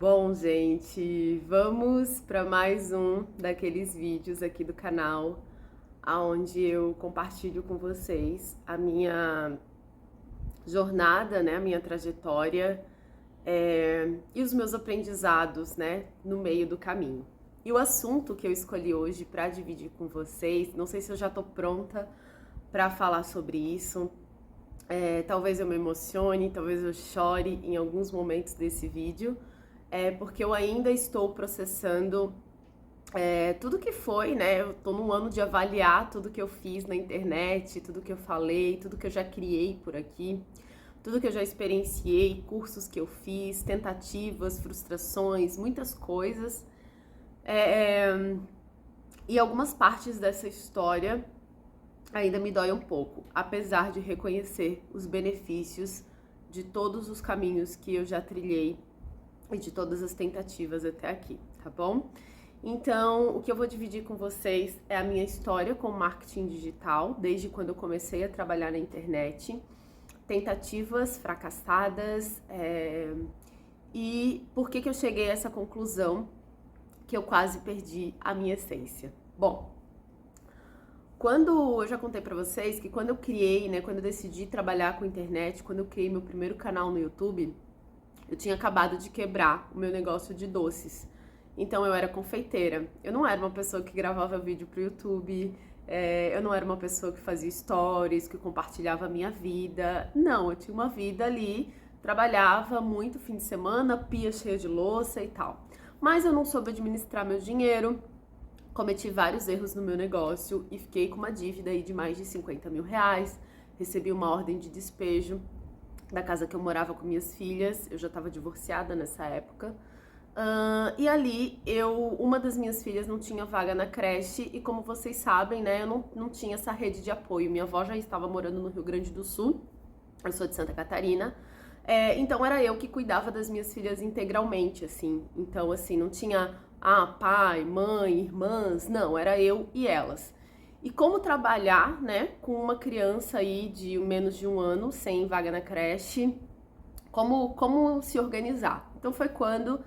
Bom, gente, vamos para mais um daqueles vídeos aqui do canal, onde eu compartilho com vocês a minha jornada, né, a minha trajetória e os meus aprendizados, né, no meio do caminho. E o assunto que eu escolhi hoje para dividir com vocês, não sei se eu já estou pronta para falar sobre isso, talvez eu me emocione, talvez eu chore em alguns momentos desse vídeo, porque eu ainda estou processando tudo que foi, né? Eu tô num ano de avaliar tudo que eu fiz na internet, tudo que eu falei, tudo que eu já criei por aqui, tudo que eu já experienciei, cursos que eu fiz, tentativas, frustrações, muitas coisas. E algumas partes dessa história ainda me dói um pouco, apesar de reconhecer os benefícios de todos os caminhos que eu já trilhei e de todas as tentativas até aqui, tá bom? Então, o que eu vou dividir com vocês é a minha história com marketing digital, desde quando eu comecei a trabalhar na internet, tentativas fracassadas, e por que eu cheguei a essa conclusão que eu quase perdi a minha essência. Bom, eu já contei pra vocês que quando eu criei, né, quando eu decidi trabalhar com internet, quando eu criei meu primeiro canal no YouTube, eu tinha acabado de quebrar o meu negócio de doces. Então eu era confeiteira. Eu não era uma pessoa que gravava vídeo pro YouTube, eu não era uma pessoa que fazia stories, que compartilhava a minha vida. Não, eu tinha uma vida ali, trabalhava muito fim de semana, pia cheia de louça e tal. Mas eu não soube administrar meu dinheiro, cometi vários erros no meu negócio e fiquei com uma dívida aí de mais de 50 mil reais. Recebi uma ordem de despejo da casa que eu morava com minhas filhas, eu já estava divorciada nessa época. E ali, uma das minhas filhas não tinha vaga na creche e como vocês sabem, né, eu não tinha essa rede de apoio. Minha avó já estava morando no Rio Grande do Sul, eu sou de Santa Catarina, então era eu que cuidava das minhas filhas integralmente, assim. Então, assim, não tinha pai, mãe, irmãs, não, era eu e elas. E como trabalhar, né, com uma criança aí de menos de um ano, sem vaga na creche, como se organizar. Então foi quando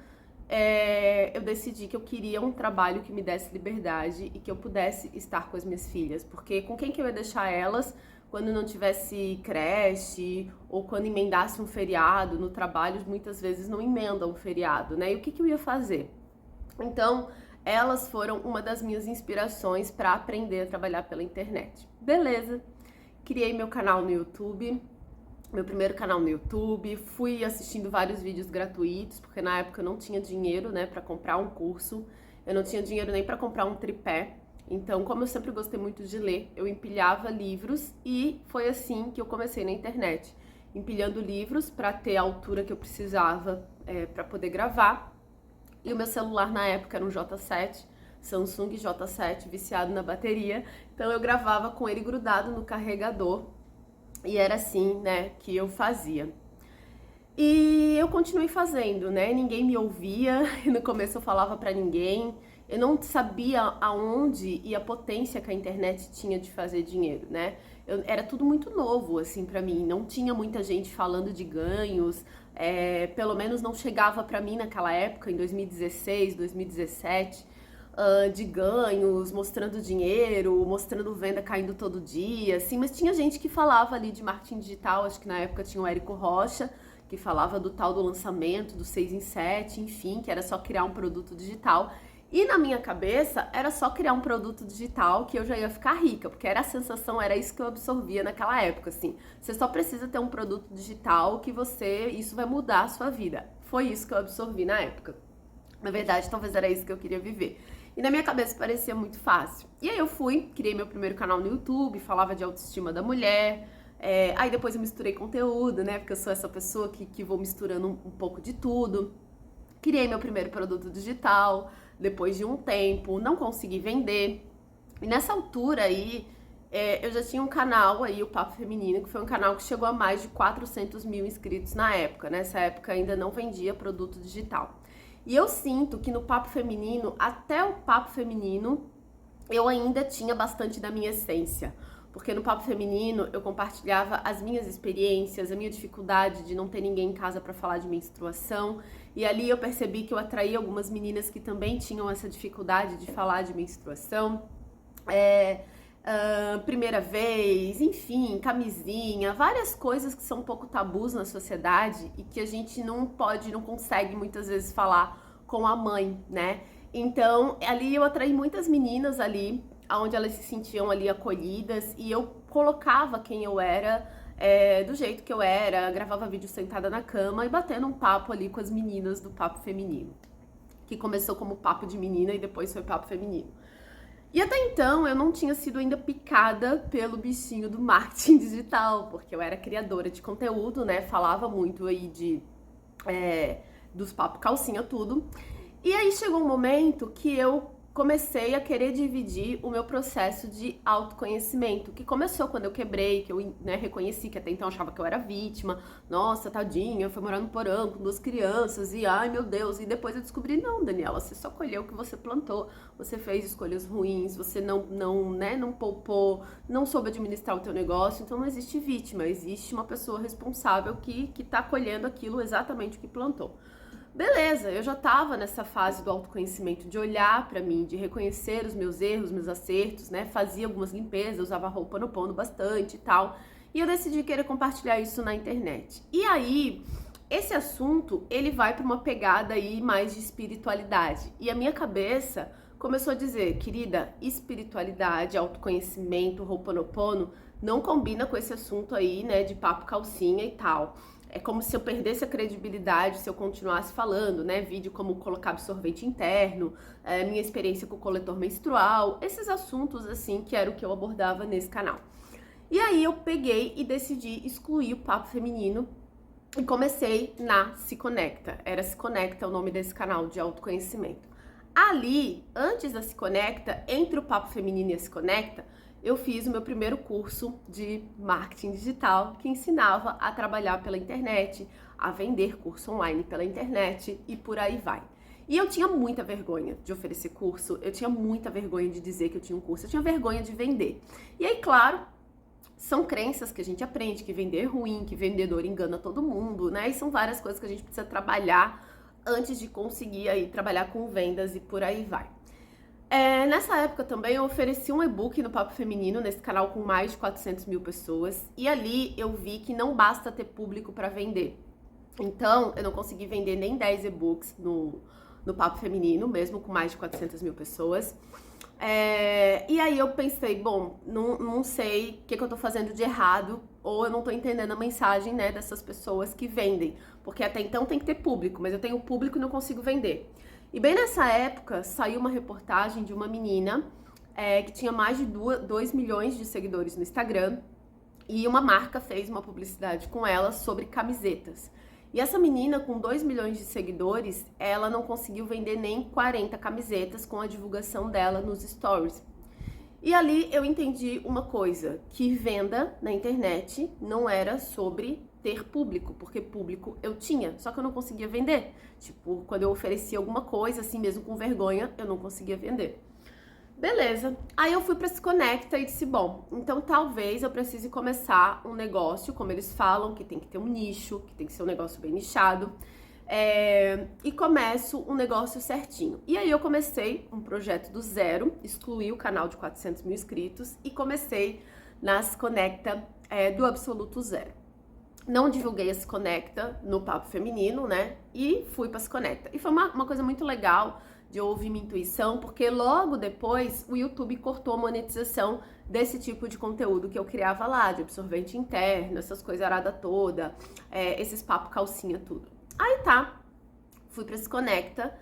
eu decidi que eu queria um trabalho que me desse liberdade e que eu pudesse estar com as minhas filhas, porque com quem que eu ia deixar elas quando não tivesse creche ou quando emendasse um feriado no trabalho, muitas vezes não emendam um feriado, né? E o que eu ia fazer? Então, elas foram uma das minhas inspirações para aprender a trabalhar pela internet. Beleza, criei meu canal no YouTube, meu primeiro canal no YouTube, fui assistindo vários vídeos gratuitos, porque na época eu não tinha dinheiro, né, para comprar um curso, eu não tinha dinheiro nem para comprar um tripé. Então, como eu sempre gostei muito de ler, eu empilhava livros e foi assim que eu comecei na internet, empilhando livros para ter a altura que eu precisava para poder gravar. E o meu celular na época era um J7, Samsung J7, viciado na bateria. Então eu gravava com ele grudado no carregador. E era assim, né, que eu fazia. E eu continuei fazendo, né? Ninguém me ouvia, e no começo eu falava pra ninguém. Eu não sabia aonde e a potência que a internet tinha de fazer dinheiro, né? Era tudo muito novo, assim, pra mim. Não tinha muita gente falando de ganhos. Pelo menos não chegava pra mim naquela época, em 2016, 2017, de ganhos, mostrando dinheiro, mostrando venda caindo todo dia, assim. Mas tinha gente que falava ali de marketing digital. Acho que na época tinha o Érico Rocha, que falava do tal do lançamento, do 6 em 7, enfim, que era só criar um produto digital. E na minha cabeça, era só criar um produto digital que eu já ia ficar rica, porque era a sensação, era isso que eu absorvia naquela época, assim. Você só precisa ter um produto digital que isso vai mudar a sua vida. Foi isso que eu absorvi na época. Na verdade, talvez era isso que eu queria viver. E na minha cabeça parecia muito fácil. E aí eu fui, criei meu primeiro canal no YouTube, falava de autoestima da mulher. Aí depois eu misturei conteúdo, né? Porque eu sou essa pessoa que vou misturando um pouco de tudo. Criei meu primeiro produto digital, depois de um tempo, não consegui vender. E nessa altura aí, eu já tinha um canal aí, o Papo Feminino, que foi um canal que chegou a mais de 400 mil inscritos na época. Nessa época ainda não vendia produto digital. E eu sinto que no Papo Feminino, até o Papo Feminino, eu ainda tinha bastante da minha essência. Porque no Papo Feminino eu compartilhava as minhas experiências, a minha dificuldade de não ter ninguém em casa para falar de menstruação. E ali eu percebi que eu atraí algumas meninas que também tinham essa dificuldade de falar de menstruação. Primeira vez, enfim, camisinha, várias coisas que são um pouco tabus na sociedade e que a gente não consegue muitas vezes falar com a mãe, né? Então, ali eu atraí muitas meninas ali, onde elas se sentiam ali acolhidas e eu colocava quem eu era, do jeito que eu era, gravava vídeo sentada na cama e batendo um papo ali com as meninas do Papo Feminino, que começou como papo de menina e depois foi papo feminino. E até então eu não tinha sido ainda picada pelo bichinho do marketing digital, porque eu era criadora de conteúdo, né? Falava muito aí dos papo calcinha, tudo. E aí chegou um momento que eu comecei a querer dividir o meu processo de autoconhecimento, que começou quando eu quebrei, que eu, né, reconheci que até então eu achava que eu era vítima. Nossa, tadinha, eu fui morar no porão com 2 crianças e ai meu Deus, e depois eu descobri, não, Daniela, você só colheu o que você plantou, você fez escolhas ruins, você não poupou, não soube administrar o teu negócio, então não existe vítima, existe uma pessoa responsável que tá colhendo aquilo exatamente o que plantou. Beleza, eu já tava nessa fase do autoconhecimento, de olhar pra mim, de reconhecer os meus erros, meus acertos, né? Fazia algumas limpezas, usava roupa no pano bastante e tal. E eu decidi querer compartilhar isso na internet. E aí, esse assunto, ele vai pra uma pegada aí mais de espiritualidade. E a minha cabeça começou a dizer, querida, espiritualidade, autoconhecimento, Ho'oponopono, não combina com esse assunto aí, né, de papo calcinha e tal. É como se eu perdesse a credibilidade se eu continuasse falando, né? Vídeo como colocar absorvente interno, minha experiência com o coletor menstrual, esses assuntos assim que era o que eu abordava nesse canal. E aí eu peguei e decidi excluir o papo feminino e comecei na Se Conecta. Era Se Conecta o nome desse canal de autoconhecimento. Ali, antes da Se Conecta, entre o papo feminino e a Se Conecta, eu fiz o meu primeiro curso de marketing digital que ensinava a trabalhar pela internet, a vender curso online pela internet e por aí vai. E eu tinha muita vergonha de oferecer curso, eu tinha muita vergonha de dizer que eu tinha um curso, eu tinha vergonha de vender. E aí, claro, são crenças que a gente aprende, que vender é ruim, que vendedor engana todo mundo, né? E são várias coisas que a gente precisa trabalhar antes de conseguir aí trabalhar com vendas e por aí vai. Nessa época também eu ofereci um e-book no Papo Feminino, nesse canal com mais de 400 mil pessoas, e ali eu vi que não basta ter público para vender. Então, eu não consegui vender nem 10 e-books no Papo Feminino, mesmo com mais de 400 mil pessoas. E aí eu pensei, bom, não sei o que eu tô fazendo de errado, ou eu não tô entendendo a mensagem, né, dessas pessoas que vendem. Porque até então tem que ter público, mas eu tenho público e não consigo vender. E bem nessa época, saiu uma reportagem de uma menina que tinha mais de 2 milhões de seguidores no Instagram e uma marca fez uma publicidade com ela sobre camisetas. E essa menina, com 2 milhões de seguidores, ela não conseguiu vender nem 40 camisetas com a divulgação dela nos stories. E ali eu entendi uma coisa, que venda na internet não era sobre ter público, porque público eu tinha, só que eu não conseguia vender. Tipo, quando eu oferecia alguma coisa, assim mesmo com vergonha, eu não conseguia vender. Beleza. Aí eu fui pra Se Conecta e disse, bom, então talvez eu precise começar um negócio, como eles falam, que tem que ter um nicho, que tem que ser um negócio bem nichado, e começo um negócio certinho. E aí eu comecei um projeto do zero, excluí o canal de 400 mil inscritos e comecei na Se Conecta do absoluto zero. Não divulguei a Se Conecta no Papo Feminino, né? E fui pra Se Conecta. E foi uma coisa muito legal de eu ouvir minha intuição, porque logo depois o YouTube cortou a monetização desse tipo de conteúdo que eu criava lá, de absorvente interno, essas coisas arada toda, esses papo calcinha, tudo. Aí tá, fui pra Se Conecta,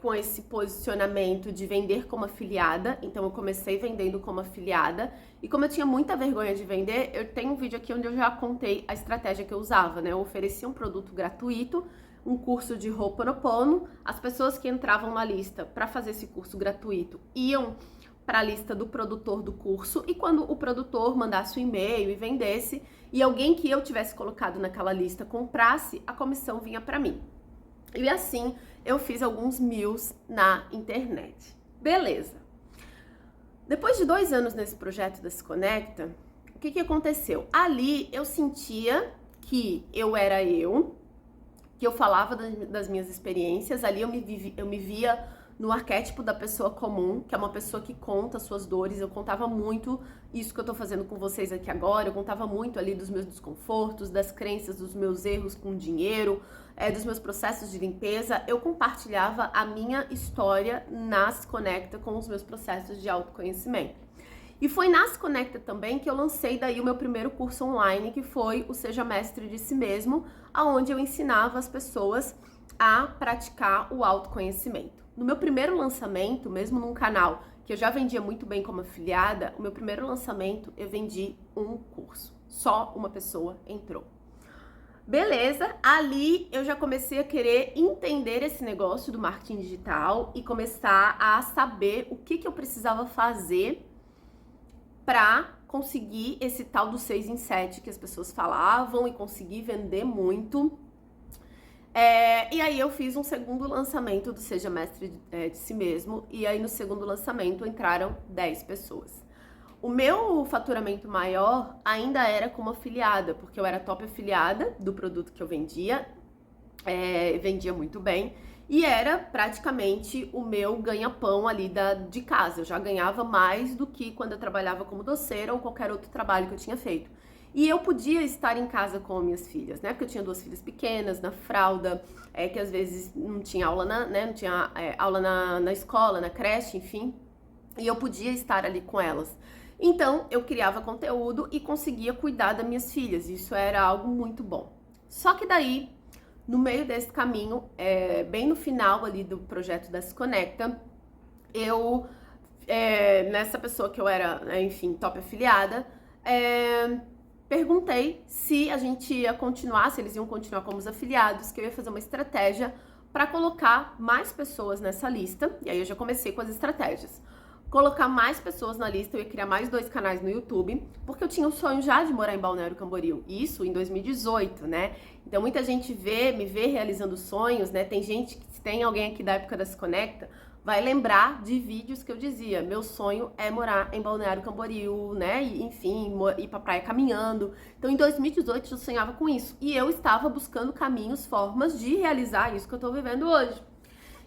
com esse posicionamento de vender como afiliada, então eu comecei vendendo como afiliada, e como eu tinha muita vergonha de vender, eu tenho um vídeo aqui onde eu já contei a estratégia que eu usava, né? Eu oferecia um produto gratuito, um curso de Ho'oponopono, as pessoas que entravam na lista para fazer esse curso gratuito iam para a lista do produtor do curso, e quando o produtor mandasse o e-mail e vendesse, e alguém que eu tivesse colocado naquela lista comprasse, a comissão vinha para mim. E assim, eu fiz alguns mils na internet. Beleza. Depois de 2 anos nesse projeto da Se Conecta, o que aconteceu? Ali eu sentia que eu era eu, que eu falava das minhas experiências. Ali eu me via no arquétipo da pessoa comum, que é uma pessoa que conta suas dores. Eu contava muito isso que eu tô fazendo com vocês aqui agora. Eu contava muito ali dos meus desconfortos, das crenças, dos meus erros com dinheiro, dos meus processos de limpeza. Eu compartilhava a minha história na Se Conecta com os meus processos de autoconhecimento. E foi na Se Conecta também que eu lancei daí o meu primeiro curso online, que foi o Seja Mestre de Si Mesmo, onde eu ensinava as pessoas a praticar o autoconhecimento. No meu primeiro lançamento, mesmo num canal que eu já vendia muito bem como afiliada, o meu primeiro lançamento eu vendi um curso. Só uma pessoa entrou. Beleza, ali eu já comecei a querer entender esse negócio do marketing digital e começar a saber o que eu precisava fazer para conseguir esse tal do 6 em 7 que as pessoas falavam e conseguir vender muito. E aí eu fiz um segundo lançamento do Seja Mestre de Si Mesmo, e aí no segundo lançamento entraram 10 pessoas. O meu faturamento maior ainda era como afiliada, porque eu era top afiliada do produto que eu vendia, vendia muito bem, e era praticamente o meu ganha-pão ali de casa. Eu já ganhava mais do que quando eu trabalhava como doceira ou qualquer outro trabalho que eu tinha feito. E eu podia estar em casa com minhas filhas, né? Porque eu tinha 2 filhas pequenas, na fralda, que às vezes não tinha aula, não tinha aula na escola, na creche, enfim. E eu podia estar ali com elas. Então, eu criava conteúdo e conseguia cuidar das minhas filhas. Isso era algo muito bom. Só que daí, no meio desse caminho, bem no final ali do projeto da Se Conecta, eu, nessa pessoa que eu era, enfim, top afiliada, perguntei se a gente ia continuar, se eles iam continuar como os afiliados, que eu ia fazer uma estratégia para colocar mais pessoas nessa lista. E aí eu já comecei com as estratégias. Colocar mais pessoas na lista, eu ia criar mais 2 canais no YouTube, porque eu tinha o sonho já de morar em Balneário Camboriú, isso em 2018, né? Então muita gente me vê realizando sonhos, né? Tem gente, se tem alguém aqui da época da Se Conecta, vai lembrar de vídeos que eu dizia, meu sonho é morar em Balneário Camboriú, né? E, enfim, ir pra praia caminhando. Então em 2018 eu sonhava com isso, e eu estava buscando caminhos, formas de realizar isso que eu tô vivendo hoje.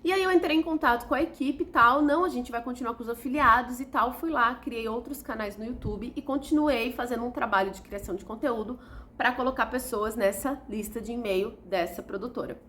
E aí eu entrei em contato com a equipe e tal, não, a gente vai continuar com os afiliados e tal, fui lá, criei outros canais no YouTube e continuei fazendo um trabalho de criação de conteúdo para colocar pessoas nessa lista de e-mail dessa produtora.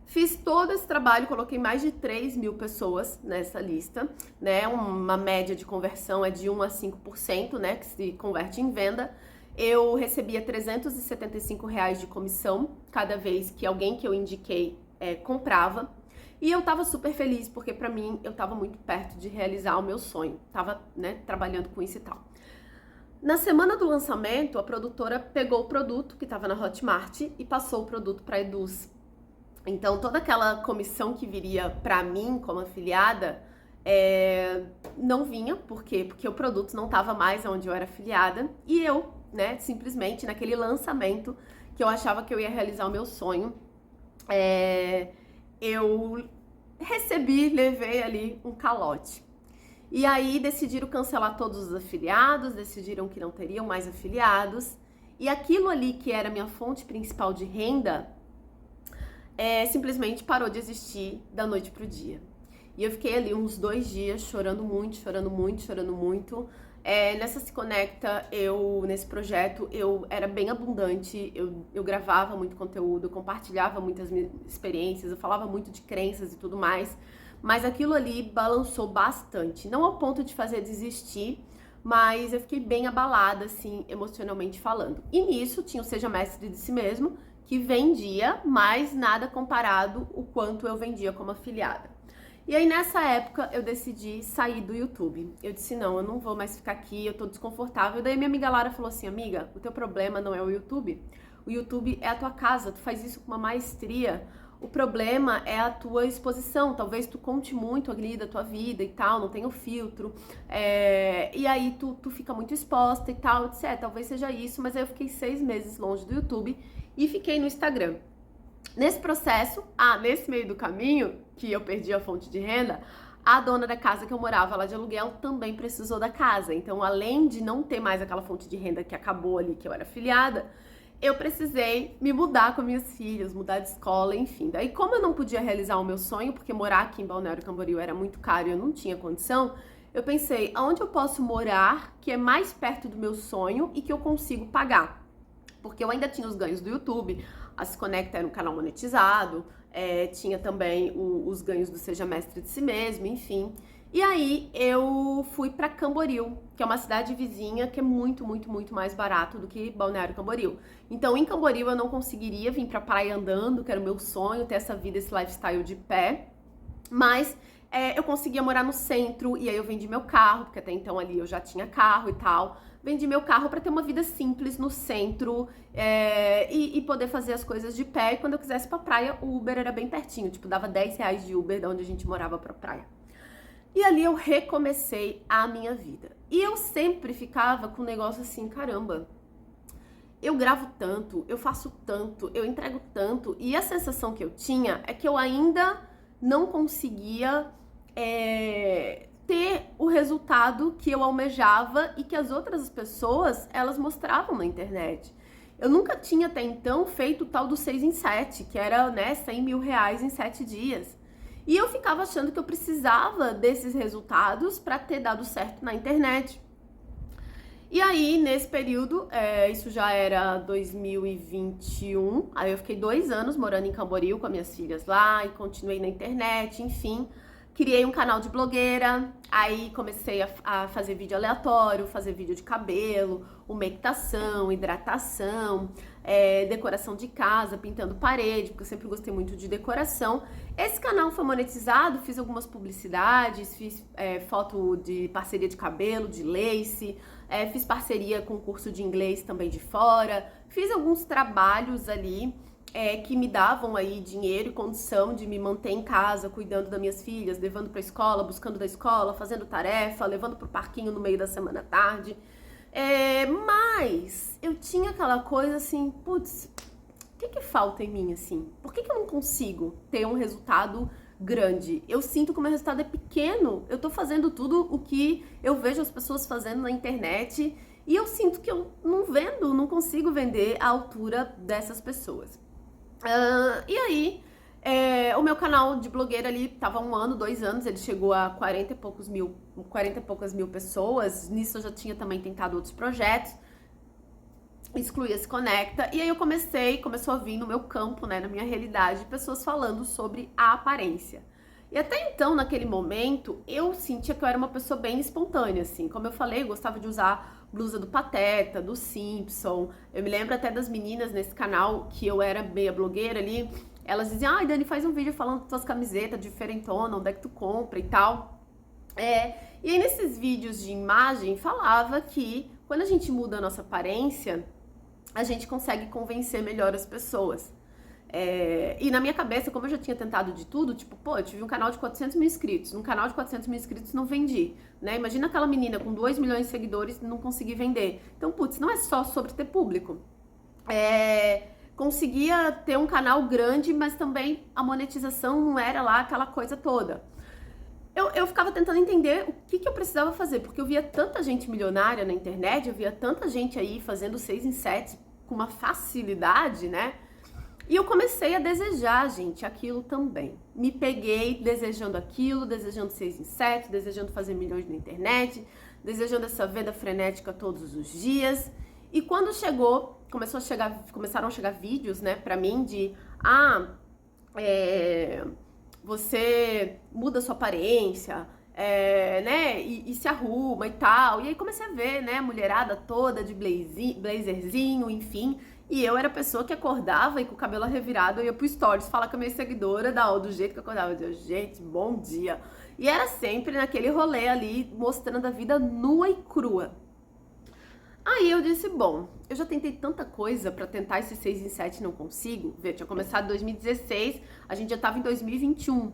Fiz todo esse trabalho, coloquei mais de 3 mil pessoas nessa lista, né, uma média de conversão é de 1 a 5%, né, que se converte em venda. Eu recebia R$375 de comissão cada vez que alguém que eu indiquei comprava. E eu tava super feliz, porque pra mim, eu tava muito perto de realizar o meu sonho. Tava, né, trabalhando com isso e tal. Na semana do lançamento, a produtora pegou o produto que tava na Hotmart e passou o produto pra Eduz. Então, toda aquela comissão que viria pra mim, como afiliada, não vinha. Por quê? Porque o produto não tava mais onde eu era afiliada. E eu, né, simplesmente, naquele lançamento, que eu achava que eu ia realizar o meu sonho, eu levei ali um calote. E aí decidiram cancelar todos os afiliados, decidiram que não teriam mais afiliados. E aquilo ali que era minha fonte principal de renda, simplesmente parou de existir da noite pro dia. E eu fiquei ali uns 2 dias chorando muito, chorando muito, chorando muito. Nessa Se Conecta, nesse projeto, eu era bem abundante, eu gravava muito conteúdo, eu compartilhava muitas minhas experiências, eu falava muito de crenças e tudo mais, mas aquilo ali balançou bastante, não ao ponto de fazer desistir, mas eu fiquei bem abalada, assim, emocionalmente falando. E nisso tinha o Seja Mestre de Si Mesmo, que vendia, mas nada comparado o quanto eu vendia como afiliada. E aí, nessa época, eu decidi sair do YouTube. Eu disse, não, eu não vou mais ficar aqui, eu tô desconfortável. Daí minha amiga Lara falou assim, amiga, o teu problema não é o YouTube. O YouTube é a tua casa, tu faz isso com uma maestria. O problema é a tua exposição. Talvez tu conte muito ali da tua vida e tal, não tenha o filtro. E aí tu fica muito exposta e tal, etc. Talvez seja isso, mas aí eu fiquei 6 meses longe do YouTube e fiquei no Instagram. Nesse processo, nesse meio do caminho, que eu perdi a fonte de renda, a dona da casa que eu morava lá de aluguel também precisou da casa. Então, além de não ter mais aquela fonte de renda que acabou ali, que eu era afiliada, eu precisei me mudar com minhas filhas, mudar de escola, enfim. Daí, como eu não podia realizar o meu sonho, porque morar aqui em Balneário Camboriú era muito caro e eu não tinha condição, eu pensei, aonde eu posso morar que é mais perto do meu sonho e que eu consigo pagar? Porque eu ainda tinha os ganhos do YouTube, a Se Conecta era um canal monetizado, tinha também os ganhos do Seja Mestre de Si Mesmo, enfim. E aí eu fui pra Camboriú, que é uma cidade vizinha que é muito, muito, muito mais barato do que Balneário Camboriú. Então em Camboriú eu não conseguiria vir pra praia andando, que era o meu sonho, ter essa vida, esse lifestyle de pé. Mas eu conseguia morar no centro e aí eu vendi meu carro, porque até então ali eu já tinha carro e tal. Vendi meu carro para ter uma vida simples no centro e poder fazer as coisas de pé. E quando eu quisesse ir pra praia, o Uber era bem pertinho, tipo, dava R$ 10 de Uber da onde a gente morava pra praia. E ali eu recomecei a minha vida. E eu sempre ficava com um negócio assim, caramba, eu gravo tanto, eu faço tanto, eu entrego tanto. E a sensação que eu tinha é que eu ainda não conseguia ter o resultado que eu almejava e que as outras pessoas, elas mostravam na internet. Eu nunca tinha até então feito o tal do 6 em 7, que era, né, R$ 100.000 em 7 dias. E eu ficava achando que eu precisava desses resultados para ter dado certo na internet. E aí, nesse período, isso já era 2021, aí eu fiquei 2 anos morando em Camboriú com as minhas filhas lá e continuei na internet, enfim. Criei um canal de blogueira, aí comecei a fazer vídeo aleatório, fazer vídeo de cabelo, umectação, hidratação, decoração de casa, pintando parede, porque eu sempre gostei muito de decoração. Esse canal foi monetizado, fiz algumas publicidades, fiz foto de parceria de cabelo, de lace, fiz parceria com curso de inglês também de fora, fiz alguns trabalhos ali que me davam aí dinheiro e condição de me manter em casa, cuidando das minhas filhas, levando pra escola, buscando da escola, fazendo tarefa, levando pro parquinho no meio da semana à tarde. Mas eu tinha aquela coisa assim, putz, o que falta em mim, assim? Por que eu não consigo ter um resultado grande? Eu sinto que o meu resultado é pequeno, eu tô fazendo tudo o que eu vejo as pessoas fazendo na internet e eu sinto que eu não consigo vender à altura dessas pessoas. E aí, o meu canal de blogueira ali tava 1 ano, 2 anos, ele chegou a 40 e poucas mil pessoas. Nisso eu já tinha também tentado outros projetos, excluí a Se Conecta, e aí eu começou a vir no meu campo, né, na minha realidade, pessoas falando sobre a aparência. E até então, naquele momento, eu sentia que eu era uma pessoa bem espontânea, assim. Como eu falei, eu gostava de usar blusa do Pateta, do Simpson. Eu me lembro até das meninas nesse canal, que eu era meia blogueira ali. Elas diziam, ai, Dani, faz um vídeo falando das tuas camisetas diferentona, onde é que tu compra e tal. E aí, nesses vídeos de imagem, falava que quando a gente muda a nossa aparência, a gente consegue convencer melhor as pessoas. E na minha cabeça, como eu já tinha tentado de tudo, tipo, pô, eu tive um canal de 400 mil inscritos. Num canal de 400 mil inscritos não vendi, né? Imagina aquela menina com 2 milhões de seguidores e não conseguir vender. Então, putz, não é só sobre ter público. Conseguia ter um canal grande, mas também a monetização não era lá aquela coisa toda. Eu ficava tentando entender o que eu precisava fazer, porque eu via tanta gente milionária na internet, eu via tanta gente aí fazendo 6 em 7 com uma facilidade, né? E eu comecei a desejar, gente, aquilo também. Me peguei desejando aquilo, desejando 6 em 7, desejando fazer milhões na internet, desejando essa venda frenética todos os dias. E quando começaram a chegar vídeos, né, pra mim de, você muda sua aparência, né, e se arruma e tal. E aí comecei a ver, né, a mulherada toda de blazerzinho, enfim. E eu era a pessoa que acordava e com o cabelo revirado eu ia pro stories falar com a minha seguidora do jeito que eu acordava. Eu dizia, gente, bom dia. E era sempre naquele rolê ali, mostrando a vida nua e crua. Aí eu disse, bom, eu já tentei tanta coisa pra tentar esse 6 em 7 e não consigo. Vê, tinha começado em 2016, a gente já tava em 2021.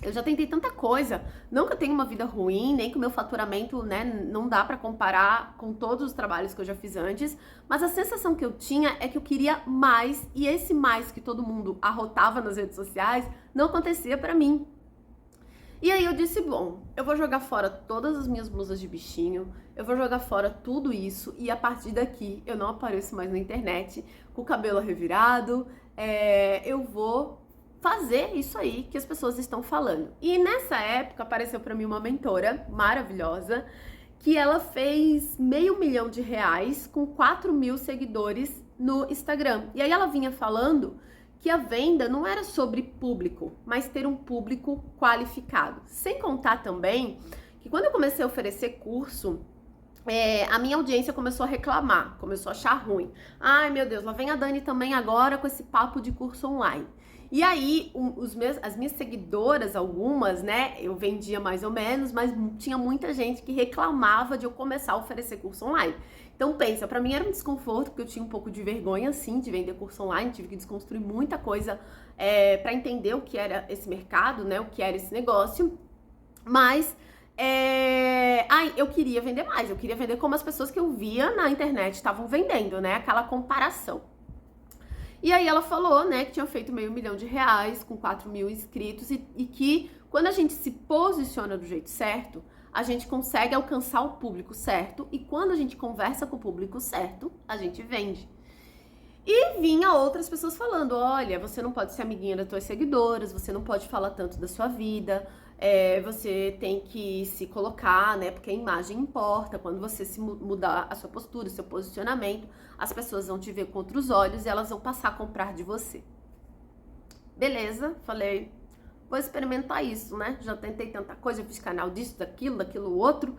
Eu já tentei tanta coisa, não que eu tenha uma vida ruim, nem que o meu faturamento, né, não dá pra comparar com todos os trabalhos que eu já fiz antes, mas a sensação que eu tinha é que eu queria mais, e esse mais que todo mundo arrotava nas redes sociais não acontecia pra mim. E aí eu disse, bom, eu vou jogar fora todas as minhas blusas de bichinho, eu vou jogar fora tudo isso e a partir daqui eu não apareço mais na internet com o cabelo revirado, eu vou fazer isso aí que as pessoas estão falando. E nessa época apareceu pra mim uma mentora maravilhosa, que ela fez R$500 mil com 4.000 seguidores no Instagram. E aí ela vinha falando que a venda não era sobre público, mas ter um público qualificado. Sem contar também que quando eu comecei a oferecer curso, a minha audiência começou a reclamar, começou a achar ruim. Ai, meu Deus, lá vem a Dani também agora com esse papo de curso online. E aí, as minhas seguidoras, algumas, né, eu vendia mais ou menos, mas tinha muita gente que reclamava de eu começar a oferecer curso online. Então pensa, pra mim era um desconforto, porque eu tinha um pouco de vergonha, sim, de vender curso online, tive que desconstruir muita coisa pra entender o que era esse mercado, né, o que era esse negócio, mas eu queria vender mais, eu queria vender como as pessoas que eu via na internet estavam vendendo, né, aquela comparação. E aí ela falou, né, que tinha feito R$500 mil com 4.000 inscritos e que quando a gente se posiciona do jeito certo, a gente consegue alcançar o público certo e quando a gente conversa com o público certo, a gente vende. E vinha outras pessoas falando, olha, você não pode ser amiguinha das tuas seguidoras, você não pode falar tanto da sua vida, você tem que se colocar, né, porque a imagem importa, quando você se mudar a sua postura, o seu posicionamento, as pessoas vão te ver com outros olhos e elas vão passar a comprar de você. Beleza, falei, vou experimentar isso, né, já tentei tanta coisa, eu fiz canal disso, daquilo outro,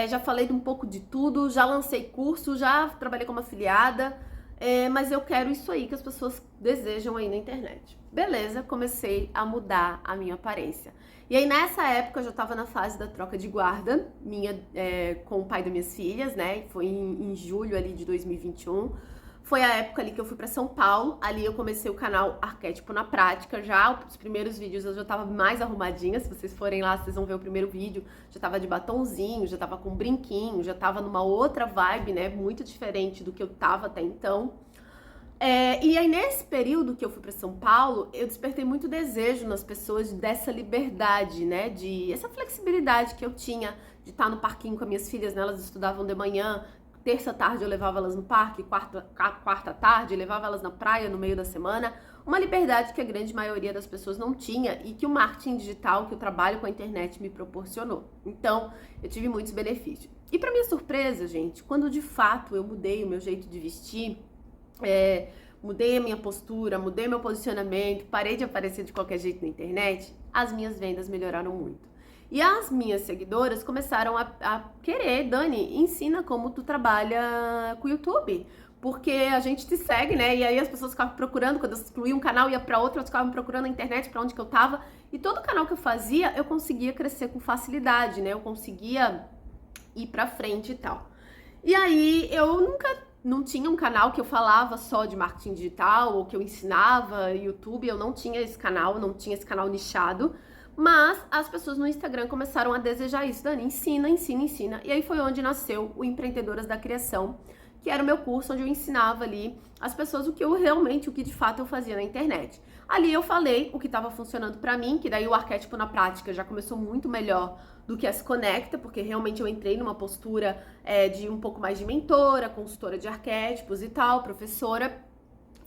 já falei de um pouco de tudo, já lancei curso, já trabalhei como afiliada, mas eu quero isso aí que as pessoas desejam aí na internet. Beleza, comecei a mudar a minha aparência. E aí nessa época eu já tava na fase da troca de guarda, com o pai das minhas filhas, né? Foi em julho ali de 2021. Foi a época ali que eu fui pra São Paulo, ali eu comecei o canal Arquétipo na Prática, já os primeiros vídeos eu já tava mais arrumadinha, se vocês forem lá, vocês vão ver o primeiro vídeo, já tava de batonzinho, já tava com brinquinho, já tava numa outra vibe, né, muito diferente do que eu tava até então. E aí nesse período que eu fui pra São Paulo, eu despertei muito desejo nas pessoas dessa liberdade, né, essa flexibilidade que eu tinha de estar no parquinho com as minhas filhas, né, elas estudavam de manhã, terça tarde eu levava elas no parque, quarta tarde eu levava elas na praia no meio da semana, uma liberdade que a grande maioria das pessoas não tinha e que o marketing digital, que o trabalho com a internet me proporcionou. Então, eu tive muitos benefícios. E para minha surpresa, gente, quando de fato eu mudei o meu jeito de vestir, mudei a minha postura, mudei meu posicionamento, parei de aparecer de qualquer jeito na internet, as minhas vendas melhoraram muito. E as minhas seguidoras começaram a querer, Dani, ensina como tu trabalha com o YouTube. Porque a gente te segue, né? E aí as pessoas ficavam procurando, quando eu excluía um canal, ia pra outro, elas ficavam procurando na internet pra onde que eu tava. E todo canal que eu fazia, eu conseguia crescer com facilidade, né? Eu conseguia ir pra frente e tal. E aí eu não tinha um canal que eu falava só de marketing digital, ou que eu ensinava YouTube, eu não tinha esse canal, não tinha esse canal nichado. Mas as pessoas no Instagram começaram a desejar isso. Dani, ensina. E aí foi onde nasceu o Empreendedoras da Criação, que era o meu curso onde eu ensinava ali as pessoas o que de fato eu fazia na internet. Ali eu falei o que estava funcionando pra mim, que daí o Arquétipo na Prática já começou muito melhor do que a Se Conecta, porque realmente eu entrei numa postura de um pouco mais de mentora, consultora de arquétipos e tal, professora.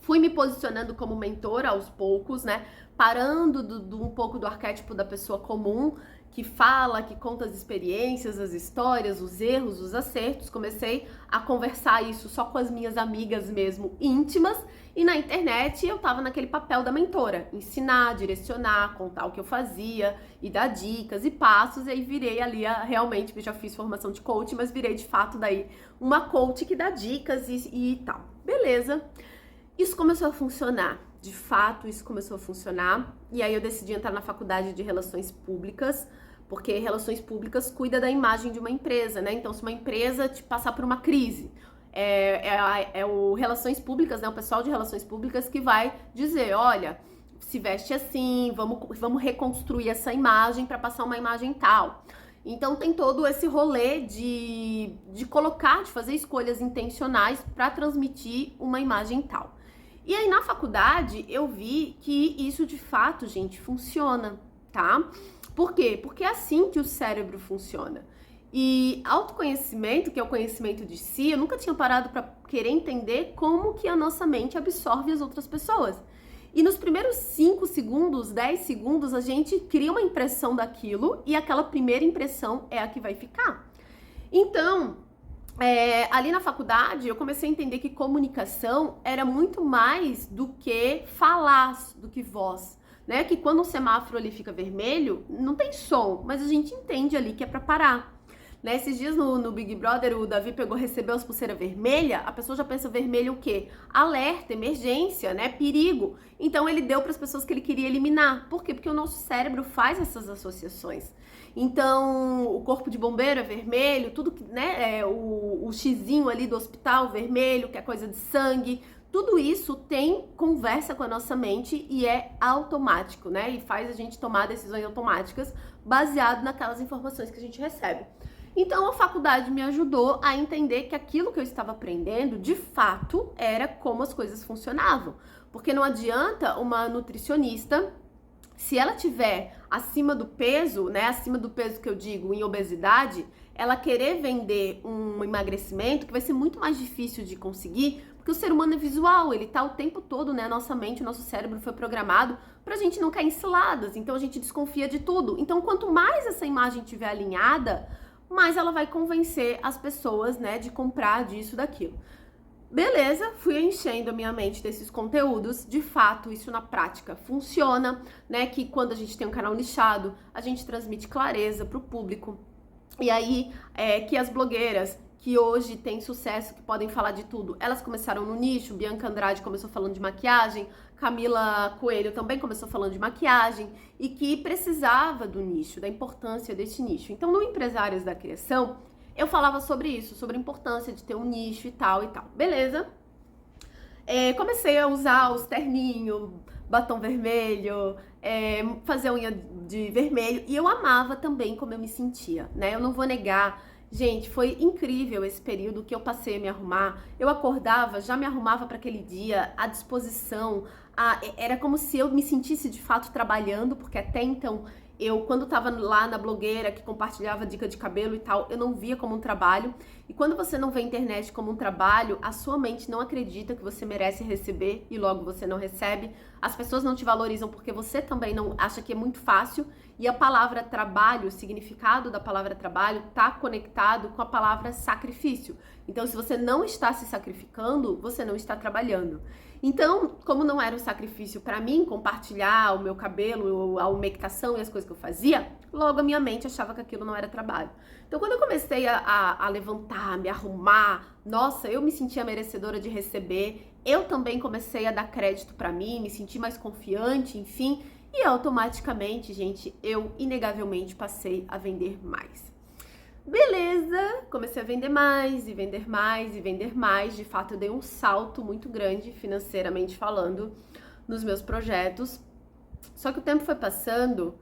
Fui me posicionando como mentora aos poucos, né? Parando um pouco do arquétipo da pessoa comum, que fala, que conta as experiências, as histórias, os erros, os acertos. Comecei a conversar isso só com as minhas amigas mesmo, íntimas. E na internet eu tava naquele papel da mentora, ensinar, direcionar, contar o que eu fazia e dar dicas e passos. E aí virei ali, realmente, eu já fiz formação de coach, mas virei de fato daí uma coach que dá dicas e tal. Beleza. Isso começou a funcionar, de fato isso começou a funcionar, e aí eu decidi entrar na faculdade de Relações Públicas, porque Relações Públicas cuida da imagem de uma empresa, né? Então se uma empresa te passar por uma crise, o Relações Públicas, né? O pessoal de Relações Públicas que vai dizer, olha, se veste assim, vamos reconstruir essa imagem para passar uma imagem tal. Então tem todo esse rolê de colocar, de fazer escolhas intencionais para transmitir uma imagem tal. E aí na faculdade eu vi que isso de fato, gente, funciona, tá? Por quê? Porque é assim que o cérebro funciona. E autoconhecimento, que é o conhecimento de si, eu nunca tinha parado para querer entender como que a nossa mente absorve as outras pessoas. E nos primeiros 5 segundos, 10 segundos, a gente cria uma impressão daquilo e aquela primeira impressão é a que vai ficar. Então, ali na faculdade, eu comecei a entender que comunicação era muito mais do que falar, do que voz. Né? Que quando o semáforo ali fica vermelho, não tem som, mas a gente entende ali que é pra parar. Né? Esses dias no Big Brother, o Davi recebeu as pulseiras vermelhas, a pessoa já pensa vermelho o quê? Alerta, emergência, né? Perigo. Então ele deu para as pessoas que ele queria eliminar. Por quê? Porque o nosso cérebro faz essas associações. Então, o corpo de bombeiro é vermelho, tudo que, né? O xizinho ali do hospital vermelho, que é coisa de sangue. Tudo isso tem conversa com a nossa mente e é automático, né? E faz a gente tomar decisões automáticas baseado naquelas informações que a gente recebe. Então, a faculdade me ajudou a entender que aquilo que eu estava aprendendo, de fato, era como as coisas funcionavam. Porque não adianta uma nutricionista, se ela tiver acima do peso, né, acima do peso que eu digo em obesidade, ela querer vender um emagrecimento que vai ser muito mais difícil de conseguir, porque o ser humano é visual, ele tá o tempo todo, né, a nossa mente, o nosso cérebro foi programado pra gente não cair em ciladas, então a gente desconfia de tudo. Então, quanto mais essa imagem estiver alinhada, mais ela vai convencer as pessoas, né, de comprar disso, daquilo. Beleza, fui enchendo a minha mente desses conteúdos, de fato, isso na prática funciona, né, que quando a gente tem um canal nichado, a gente transmite clareza pro público, e aí, que as blogueiras que hoje têm sucesso, que podem falar de tudo, elas começaram no nicho, Bianca Andrade começou falando de maquiagem, Camila Coelho também começou falando de maquiagem, e que precisava do nicho, da importância desse nicho. Então, no Empresários da Criação, eu falava sobre isso, sobre a importância de ter um nicho e tal. Beleza? Comecei a usar os terninhos, batom vermelho, fazer unha de vermelho, e eu amava também como eu me sentia, né? Eu não vou negar. Gente, foi incrível esse período que eu passei a me arrumar. Eu acordava, já me arrumava para aquele dia, à disposição. Era como se eu me sentisse de fato trabalhando, porque até então eu, quando tava lá na blogueira que compartilhava dica de cabelo e tal, eu não via como um trabalho. E quando você não vê a internet como um trabalho, a sua mente não acredita que você merece receber e logo você não recebe. As pessoas não te valorizam porque você também não acha que é muito fácil. E a palavra trabalho, o significado da palavra trabalho tá conectado com a palavra sacrifício. Então, se você não está se sacrificando, você não está trabalhando. Então, como não era um sacrifício para mim compartilhar o meu cabelo, a umectação e as coisas que eu fazia, logo a minha mente achava que aquilo não era trabalho. Então, quando eu comecei a levantar, me arrumar, nossa, eu me sentia merecedora de receber. Eu também comecei a dar crédito para mim, me senti mais confiante, enfim. E automaticamente, gente, eu inegavelmente passei a vender mais. Beleza, comecei a vender mais e vender mais e vender mais. De fato, eu dei um salto muito grande, financeiramente falando, nos meus projetos. Só que o tempo foi passando,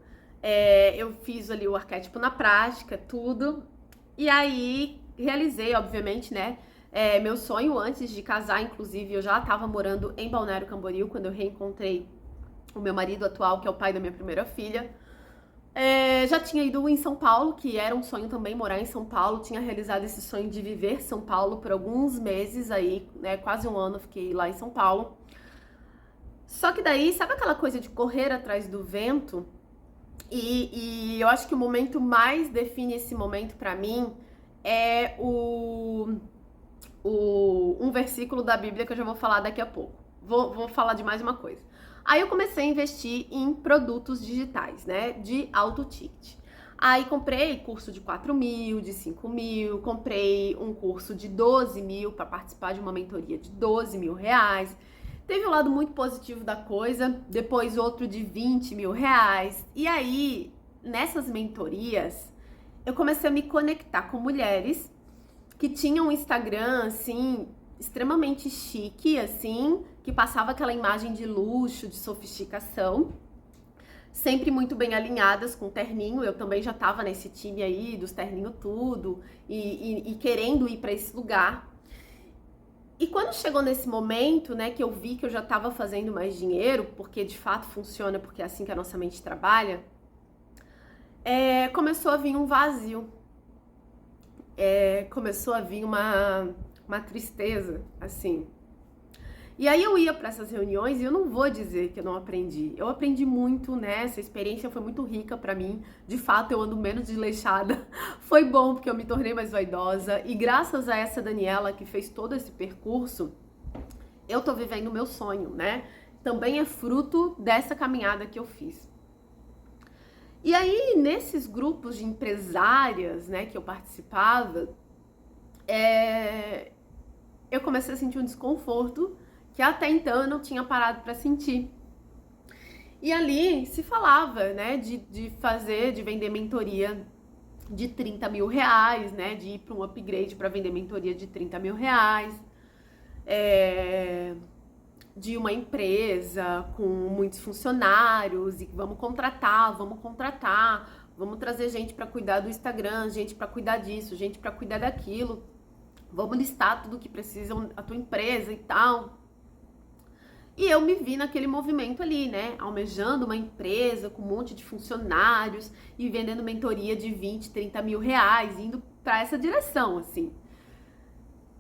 eu fiz ali o arquétipo na prática, tudo. E aí, realizei, obviamente, né, meu sonho antes de casar. Inclusive, eu já estava morando em Balneário Camboriú quando eu reencontrei o meu marido atual, que é o pai da minha primeira filha. Já tinha ido em São Paulo, que era um sonho também morar em São Paulo. Tinha realizado esse sonho de viver São Paulo por alguns meses aí, né? Quase um ano eu fiquei lá em São Paulo. Só que daí, sabe aquela coisa de correr atrás do vento? E eu acho que o momento mais define esse momento pra mim é um versículo da Bíblia que eu já vou falar daqui a pouco. Vou falar de mais uma coisa. Aí eu comecei a investir em produtos digitais, né, de alto ticket. Aí comprei curso de 4 mil, de 5 mil, comprei um curso de 12 mil para participar de uma mentoria de 12 mil reais. Teve um lado muito positivo da coisa, depois outro de 20 mil reais. E aí, nessas mentorias, eu comecei a me conectar com mulheres que tinham um Instagram, assim, extremamente chique, assim, que passava aquela imagem de luxo, de sofisticação, sempre muito bem alinhadas com terninho. Eu também já tava nesse time aí, dos terninho tudo, e querendo ir para esse lugar. E quando chegou nesse momento, né, que eu vi que eu já tava fazendo mais dinheiro, porque de fato funciona, porque é assim que a nossa mente trabalha, começou a vir um vazio. Começou a vir uma tristeza, assim. E aí eu ia para essas reuniões e eu não vou dizer que eu não aprendi. Eu aprendi muito, né? Essa experiência foi muito rica para mim. De fato, eu ando menos desleixada. Foi bom porque eu me tornei mais vaidosa. E graças a essa Daniela que fez todo esse percurso, eu tô vivendo o meu sonho, né? Também é fruto dessa caminhada que eu fiz. E aí, nesses grupos de empresárias, né, que eu participava, eu comecei a sentir um desconforto que até então eu não tinha parado para sentir. E ali se falava, né, de vender mentoria de 30 mil reais, né, de ir para um upgrade para vender mentoria de 30 mil reais, de uma empresa com muitos funcionários e vamos contratar, vamos trazer gente para cuidar do Instagram, gente para cuidar disso, gente para cuidar daquilo, vamos listar tudo que precisam a tua empresa e tal. E eu me vi naquele movimento ali, né? Almejando uma empresa com um monte de funcionários e vendendo mentoria de 20, 30 mil reais, indo para essa direção, assim.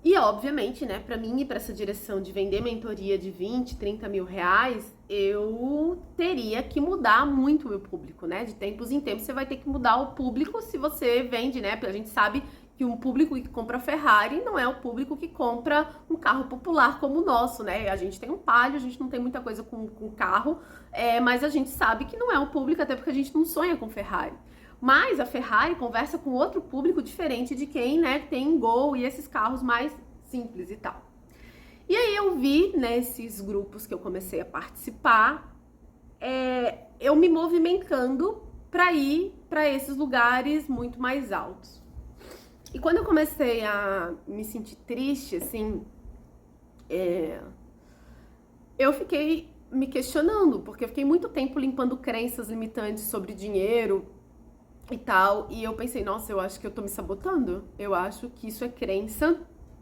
E, obviamente, né, para mim ir para essa direção de vender mentoria de 20, 30 mil reais, eu teria que mudar muito o meu público, né? De tempos em tempos você vai ter que mudar o público se você vende, né? Porque a gente sabe que um público que compra Ferrari não é o público que compra um carro popular como o nosso, né? A gente tem um Palio, a gente não tem muita coisa com carro, mas a gente sabe que não é um público, até porque a gente não sonha com Ferrari. Mas a Ferrari conversa com outro público diferente de quem, né, tem Gol e esses carros mais simples e tal. E aí eu vi nesses grupos que eu comecei a participar, eu me movimentando para ir para esses lugares muito mais altos. E quando eu comecei a me sentir triste, assim, eu fiquei me questionando, porque eu fiquei muito tempo limpando crenças limitantes sobre dinheiro e tal, e eu pensei, nossa, eu acho que eu tô me sabotando, eu acho que isso é crença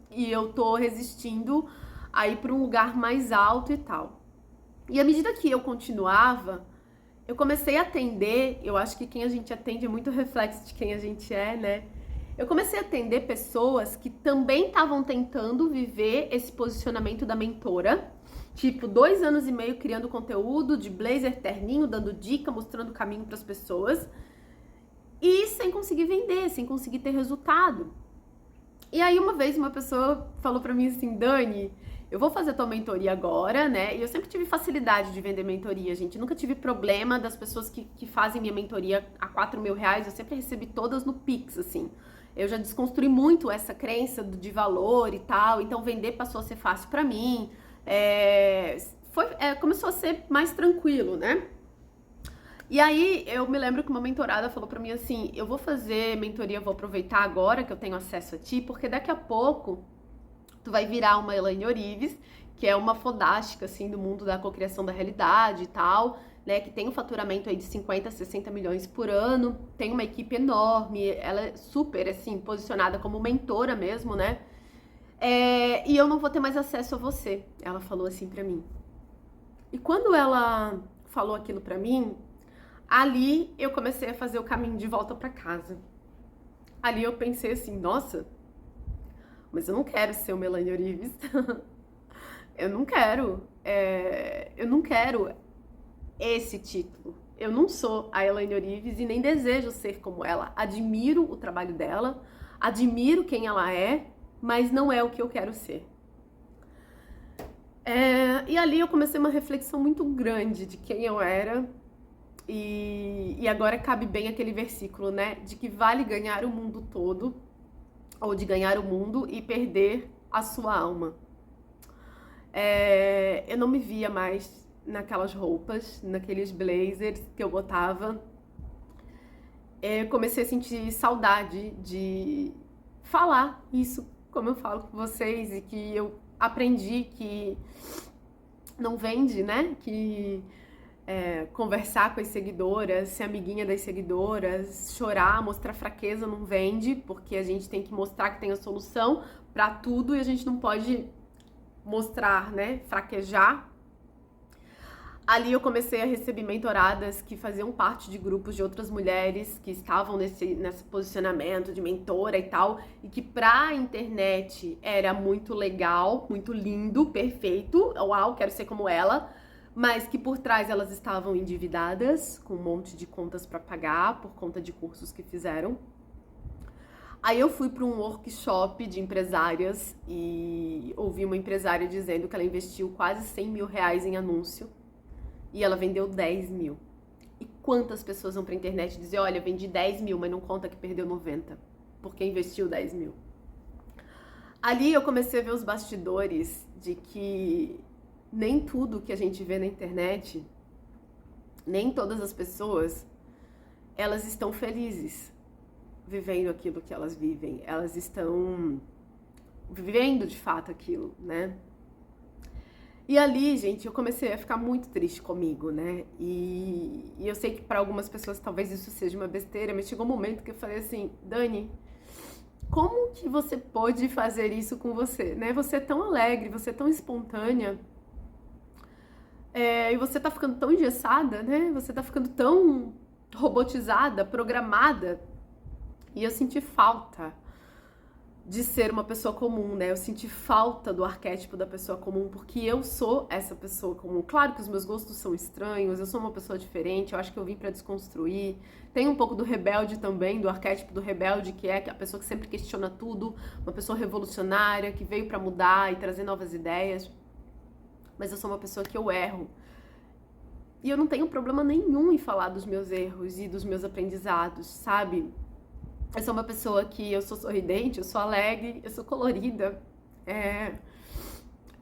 e eu tô resistindo a ir pra um lugar mais alto e tal. E à medida que eu continuava, eu comecei a atender, eu acho que quem a gente atende é muito reflexo de quem a gente é, né? Eu comecei a atender pessoas que também estavam tentando viver esse posicionamento da mentora, tipo, 2 anos e meio criando conteúdo de blazer terninho, dando dica, mostrando o caminho para as pessoas, e sem conseguir vender, sem conseguir ter resultado. E aí uma vez uma pessoa falou pra mim assim, Dani, eu vou fazer a tua mentoria agora, né? E eu sempre tive facilidade de vender mentoria, gente. Nunca tive problema das pessoas que fazem minha mentoria a 4 mil reais, eu sempre recebi todas no Pix, assim. Eu já desconstruí muito essa crença de valor e tal, então vender passou a ser fácil pra mim. Começou a ser mais tranquilo, né? E aí, eu me lembro que uma mentorada falou pra mim assim, eu vou fazer mentoria, vou aproveitar agora que eu tenho acesso a ti, porque daqui a pouco tu vai virar uma Elaine Orives, que é uma fodástica, assim, do mundo da cocriação da realidade e tal, né, que tem um faturamento aí de 50, 60 milhões por ano, tem uma equipe enorme, ela é super, assim, posicionada como mentora mesmo, né, e eu não vou ter mais acesso a você, ela falou assim pra mim. E quando ela falou aquilo pra mim, ali eu comecei a fazer o caminho de volta pra casa. Ali eu pensei assim, nossa, mas eu não quero ser o Elaine Orives. Eu não quero esse título. Eu não sou a Elaine Orives e nem desejo ser como ela. Admiro o trabalho dela, admiro quem ela é, mas não é o que eu quero ser. E ali eu comecei uma reflexão muito grande de quem eu era. E agora cabe bem aquele versículo, né? De que vale ganhar o mundo todo, ou de ganhar o mundo e perder a sua alma. Eu não me via mais naquelas roupas, naqueles blazers que eu botava. Eu comecei a sentir saudade de falar isso, como eu falo com vocês, e que eu aprendi que não vende, né? Que conversar com as seguidoras, ser amiguinha das seguidoras, chorar, mostrar fraqueza não vende, porque a gente tem que mostrar que tem a solução pra tudo e a gente não pode mostrar, né, fraquejar. Ali eu comecei a receber mentoradas que faziam parte de grupos de outras mulheres que estavam nesse posicionamento de mentora e tal, e que pra internet era muito legal, muito lindo, perfeito, uau, quero ser como ela, mas que por trás elas estavam endividadas, com um monte de contas pra pagar por conta de cursos que fizeram. Aí eu fui para um workshop de empresárias e ouvi uma empresária dizendo que ela investiu quase 100 mil reais em anúncio. E ela vendeu 10 mil. E quantas pessoas vão pra internet dizer, olha, vendi 10 mil, mas não conta que perdeu 90, porque investiu 10 mil. Ali eu comecei a ver os bastidores de que nem tudo que a gente vê na internet, nem todas as pessoas, elas estão felizes vivendo aquilo que elas vivem. Elas estão vivendo de fato aquilo, né? E ali, gente, eu comecei a ficar muito triste comigo, né? E eu sei que para algumas pessoas talvez isso seja uma besteira, mas chegou um momento que eu falei assim, Dani, como que você pôde fazer isso com você, né? Você é tão alegre, você é tão espontânea, e você tá ficando tão engessada, né? Você tá ficando tão robotizada, programada. E eu senti falta de ser uma pessoa comum, né? Eu senti falta do arquétipo da pessoa comum, porque eu sou essa pessoa comum. Claro que os meus gostos são estranhos, eu sou uma pessoa diferente, eu acho que eu vim pra desconstruir. Tem um pouco do rebelde também, do arquétipo do rebelde, que é a pessoa que sempre questiona tudo, uma pessoa revolucionária, que veio pra mudar e trazer novas ideias. Mas eu sou uma pessoa que eu erro. E eu não tenho problema nenhum em falar dos meus erros e dos meus aprendizados, sabe? Eu sou uma pessoa que eu sou sorridente, eu sou alegre, eu sou colorida,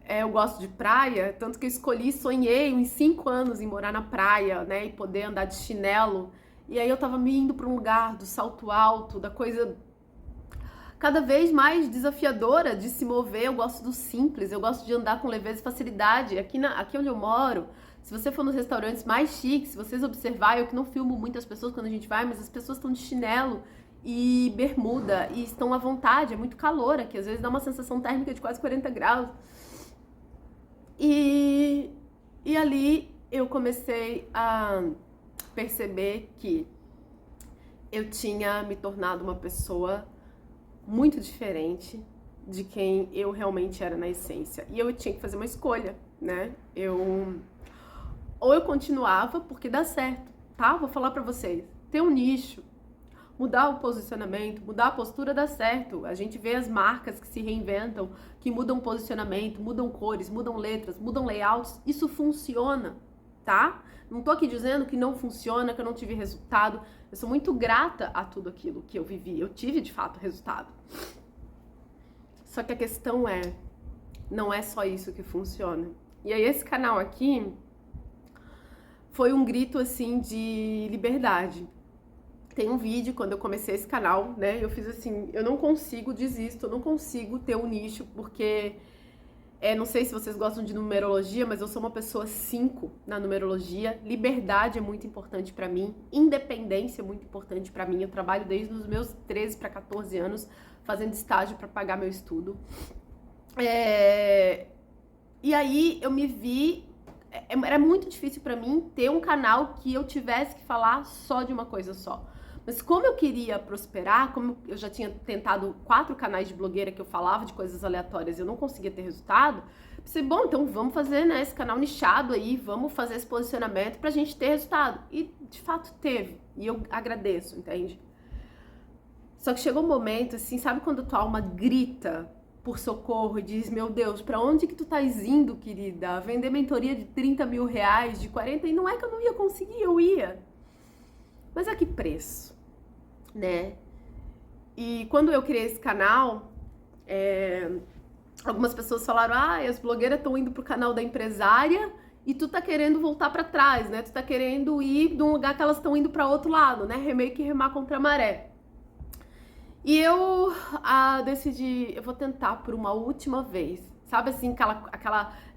eu gosto de praia, tanto que eu sonhei uns 5 anos em morar na praia, né, e poder andar de chinelo, e aí eu tava me indo pra um lugar do salto alto, da coisa cada vez mais desafiadora de se mover. Eu gosto do simples, eu gosto de andar com leveza e facilidade. Aqui onde eu moro, se você for nos restaurantes mais chiques, se vocês observarem, eu que não filmo muitas pessoas quando a gente vai, mas as pessoas estão de chinelo e bermuda, e estão à vontade, é muito calor aqui, às vezes dá uma sensação térmica de quase 40 graus. E ali eu comecei a perceber que eu tinha me tornado uma pessoa muito diferente de quem eu realmente era na essência. E eu tinha que fazer uma escolha, né? Ou eu continuava, porque dá certo, tá? Vou falar pra vocês. Ter um nicho, mudar o posicionamento, mudar a postura dá certo. A gente vê as marcas que se reinventam, que mudam posicionamento, mudam cores, mudam letras, mudam layouts. Isso funciona, tá? Não tô aqui dizendo que não funciona, que eu não tive resultado. Eu sou muito grata a tudo aquilo que eu vivi. Eu tive, de fato, resultado. Só que a questão não é só isso que funciona. E aí esse canal aqui foi um grito, assim, de liberdade. Tem um vídeo, quando eu comecei esse canal, né, eu fiz assim, eu não consigo, desisto, eu não consigo ter um nicho, porque, não sei se vocês gostam de numerologia, mas eu sou uma pessoa 5 na numerologia, liberdade é muito importante pra mim, independência é muito importante pra mim, eu trabalho desde os meus 13 para 14 anos, fazendo estágio pra pagar meu estudo. E aí eu me vi, era muito difícil pra mim ter um canal que eu tivesse que falar só de uma coisa só. Mas como eu queria prosperar, como eu já tinha tentado 4 canais de blogueira que eu falava de coisas aleatórias e eu não conseguia ter resultado, pensei, bom, então vamos fazer, né, esse canal nichado aí, vamos fazer esse posicionamento pra gente ter resultado. E de fato teve, e eu agradeço, entende? Só que chegou um momento, assim, sabe quando tua alma grita por socorro e diz, meu Deus, pra onde que tu estás indo, querida? Vender mentoria de 30 mil reais, de 40, e não é que eu não ia conseguir, eu ia. Mas a que preço, né? E quando eu criei esse canal, algumas pessoas falaram, as blogueiras estão indo pro canal da empresária e tu tá querendo voltar pra trás, né? Tu tá querendo ir de um lugar que elas estão indo pra outro lado, né? Meio que remar contra a maré. E eu decidi, eu vou tentar por uma última vez. Sabe assim,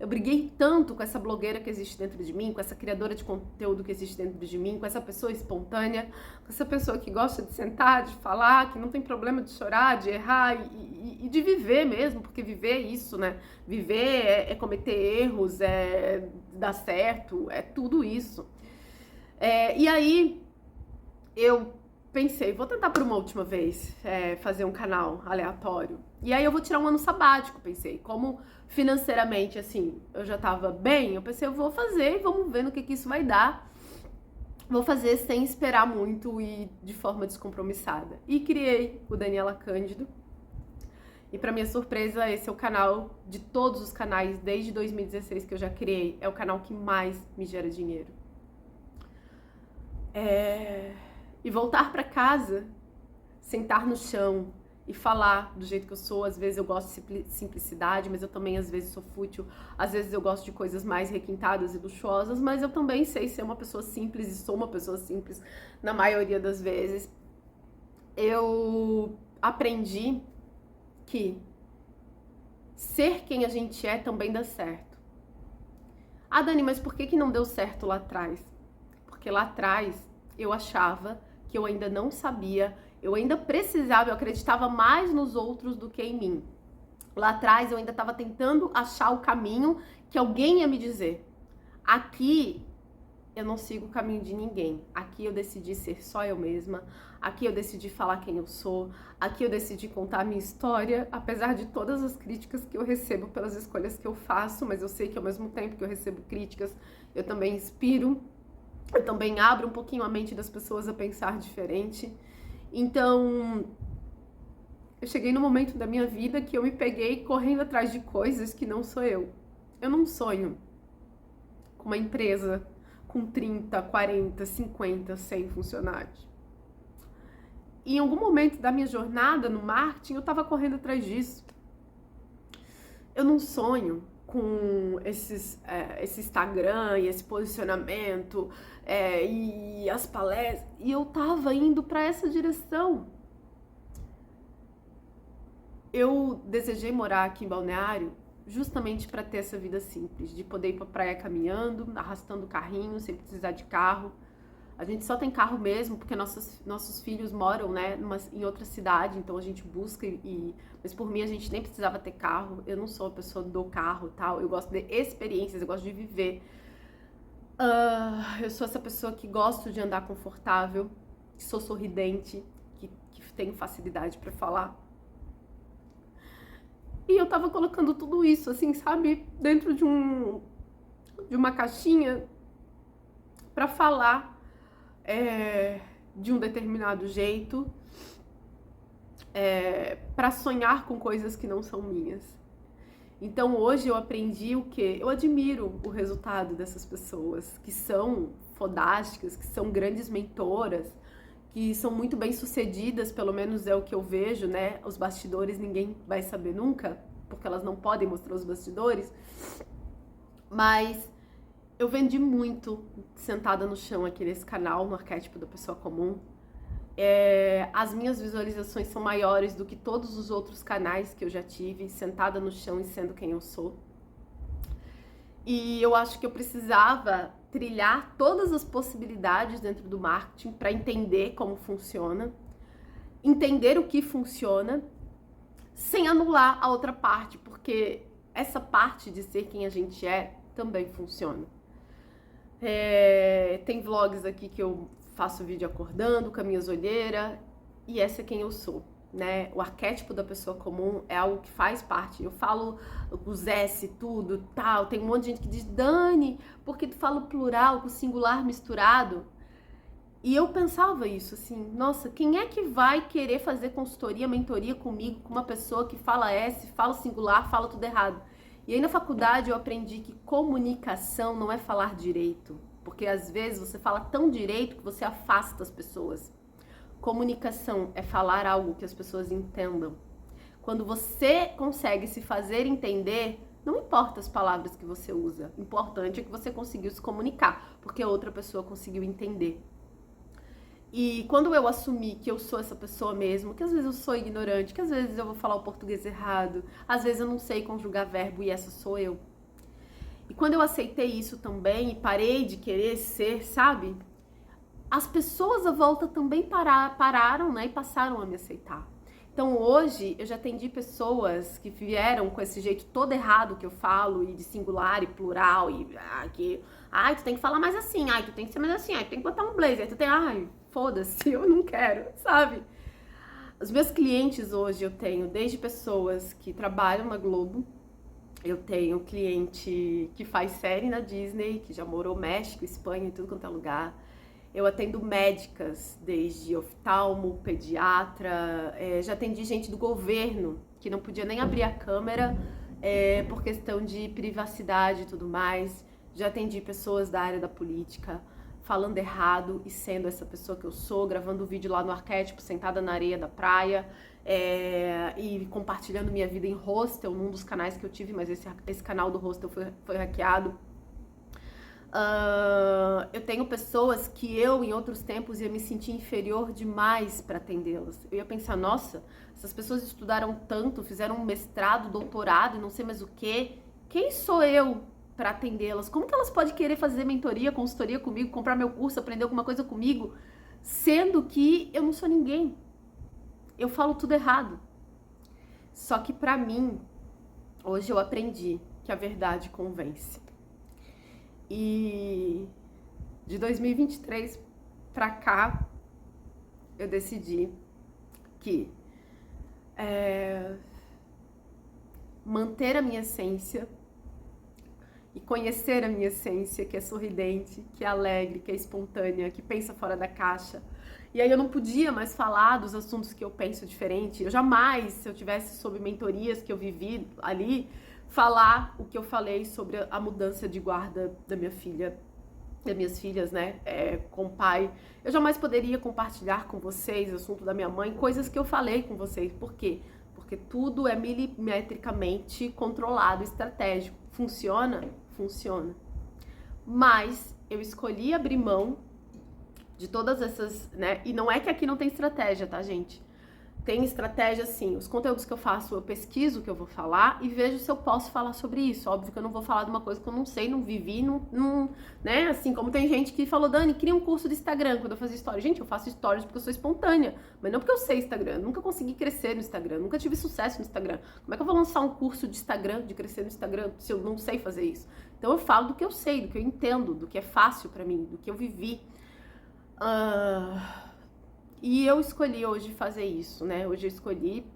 eu briguei tanto com essa blogueira que existe dentro de mim, com essa criadora de conteúdo que existe dentro de mim, com essa pessoa espontânea, com essa pessoa que gosta de sentar, de falar, que não tem problema de chorar, de errar e de viver mesmo, porque viver é isso, né? Viver é cometer erros, é dar certo, é tudo isso. E aí eu pensei, vou tentar por uma última vez fazer um canal aleatório. E aí eu vou tirar um ano sabático, pensei. Como financeiramente, assim, eu já tava bem, eu pensei, eu vou fazer e vamos ver no que isso vai dar. Vou fazer sem esperar muito e de forma descompromissada. E criei o Daniela Cândido. E pra minha surpresa, esse é o canal de todos os canais, desde 2016 que eu já criei, é o canal que mais me gera dinheiro. E voltar pra casa, sentar no chão e falar do jeito que eu sou. Às vezes eu gosto de simplicidade, mas eu também às vezes sou fútil. Às vezes eu gosto de coisas mais requintadas e luxuosas, mas eu também sei ser uma pessoa simples e sou uma pessoa simples na maioria das vezes. Eu aprendi que ser quem a gente é também dá certo. Ah, Dani, mas por que não deu certo lá atrás? Porque lá atrás eu achava que eu ainda não sabia, eu ainda precisava, eu acreditava mais nos outros do que em mim. Lá atrás eu ainda estava tentando achar o caminho que alguém ia me dizer. Aqui eu não sigo o caminho de ninguém. Aqui eu decidi ser só eu mesma. Aqui eu decidi falar quem eu sou. Aqui eu decidi contar a minha história, apesar de todas as críticas que eu recebo pelas escolhas que eu faço, mas eu sei que ao mesmo tempo que eu recebo críticas, eu também inspiro. Eu também abro um pouquinho a mente das pessoas a pensar diferente. Então, eu cheguei no momento da minha vida que eu me peguei correndo atrás de coisas que não sou eu. Eu não sonho com uma empresa com 30, 40, 50, 100 funcionários. E em algum momento da minha jornada no marketing, eu estava correndo atrás disso. Eu não sonho com esse Instagram e esse posicionamento e as palestras, e eu tava indo para essa direção. Eu desejei morar aqui em Balneário justamente para ter essa vida simples, de poder ir para praia caminhando, arrastando o carrinho, sem precisar de carro. A gente só tem carro mesmo porque nossos filhos moram, né, em outra cidade, então a gente busca mas por mim a gente nem precisava ter carro. Eu não sou a pessoa do carro e tal, eu gosto de experiências, eu gosto de viver. Eu sou essa pessoa que gosto de andar confortável, que sou sorridente, que tenho facilidade para falar. E eu tava colocando tudo isso, assim, sabe, dentro de uma caixinha para falar de um determinado jeito, para sonhar com coisas que não são minhas. Então hoje eu aprendi o quê? Eu admiro o resultado dessas pessoas que são fodásticas, que são grandes mentoras, que são muito bem sucedidas, pelo menos é o que eu vejo, né? Os bastidores ninguém vai saber nunca, porque elas não podem mostrar os bastidores. Mas eu vendi muito sentada no chão aqui nesse canal, no arquétipo da pessoa comum. As minhas visualizações são maiores do que todos os outros canais que eu já tive, sentada no chão e sendo quem eu sou. E eu acho que eu precisava trilhar todas as possibilidades dentro do marketing para entender como funciona, entender o que funciona, sem anular a outra parte, porque essa parte de ser quem a gente é também funciona. Tem vlogs aqui que eu faço vídeo acordando com as minhas olheiras, e essa é quem eu sou, né? O arquétipo da pessoa comum é algo que faz parte. Eu falo os S, tudo, tal. Tem um monte de gente que diz, Dani, por que tu fala o plural com o singular misturado? E eu pensava isso, assim, nossa, quem é que vai querer fazer consultoria, mentoria comigo, com uma pessoa que fala S, fala singular, fala tudo errado? E aí na faculdade eu aprendi que comunicação não é falar direito, porque às vezes você fala tão direito que você afasta as pessoas. Comunicação é falar algo que as pessoas entendam. Quando você consegue se fazer entender, não importa as palavras que você usa, o importante é que você conseguiu se comunicar, porque a outra pessoa conseguiu entender. E quando eu assumi que eu sou essa pessoa mesmo, que às vezes eu sou ignorante, que às vezes eu vou falar o português errado, às vezes eu não sei conjugar verbo e essa sou eu. E quando eu aceitei isso também e parei de querer ser, sabe? As pessoas à volta também pararam, né, e passaram a me aceitar. Então hoje eu já atendi pessoas que vieram com esse jeito todo errado que eu falo, e de singular e plural, e que, ai, tu tem que falar mais assim, ai, tu tem que ser mais assim, ai, tu tem que botar um blazer, tu tem, ai, foda-se, eu não quero, sabe? Os meus clientes hoje eu tenho desde pessoas que trabalham na Globo, eu tenho cliente que faz série na Disney, que já morou México, Espanha, em tudo quanto é lugar. Eu atendo médicas, desde oftalmo, pediatra, já atendi gente do governo, que não podia nem abrir a câmera por questão de privacidade e tudo mais. Já atendi pessoas da área da política, falando errado e sendo essa pessoa que eu sou, gravando vídeo lá no Arquétipo, sentada na areia da praia, e compartilhando minha vida em hostel, num dos canais que eu tive, mas esse canal do hostel foi hackeado. Eu tenho pessoas que eu, em outros tempos, ia me sentir inferior demais para atendê-las. Eu ia pensar, nossa, essas pessoas estudaram tanto, fizeram um mestrado, doutorado e não sei mais o quê. Quem sou eu para atendê-las? Como que elas podem querer fazer mentoria, consultoria comigo, comprar meu curso, aprender alguma coisa comigo, sendo que eu não sou ninguém? Eu falo tudo errado. Só que para mim, hoje eu aprendi que a verdade convence. E de 2023 pra cá, eu decidi que manter a minha essência e conhecer a minha essência, que é sorridente, que é alegre, que é espontânea, que pensa fora da caixa. E aí eu não podia mais falar dos assuntos que eu penso diferente. Eu jamais, se eu tivesse sob mentorias que eu vivi ali, falar o que eu falei sobre a mudança de guarda da minha filha, das minhas filhas, né, com o pai. Eu jamais poderia compartilhar com vocês o assunto da minha mãe, coisas que eu falei com vocês. Por quê? Porque tudo é milimetricamente controlado, estratégico. Funciona? Funciona. Mas eu escolhi abrir mão de todas essas, né, e não é que aqui não tem estratégia, tá, gente? Tem estratégia, sim. Os conteúdos que eu faço, eu pesquiso o que eu vou falar e vejo se eu posso falar sobre isso. Óbvio que eu não vou falar de uma coisa que eu não sei, não vivi, né? Assim, como tem gente que falou, Dani, cria um curso de Instagram quando eu fazia stories. Gente, eu faço stories porque eu sou espontânea, mas não porque eu sei Instagram. Eu nunca consegui crescer no Instagram, nunca tive sucesso no Instagram. Como é que eu vou lançar um curso de Instagram, de crescer no Instagram, se eu não sei fazer isso? Então eu falo do que eu sei, do que eu entendo, do que é fácil pra mim, do que eu vivi. E eu escolhi hoje fazer isso, né? Hoje eu escolhi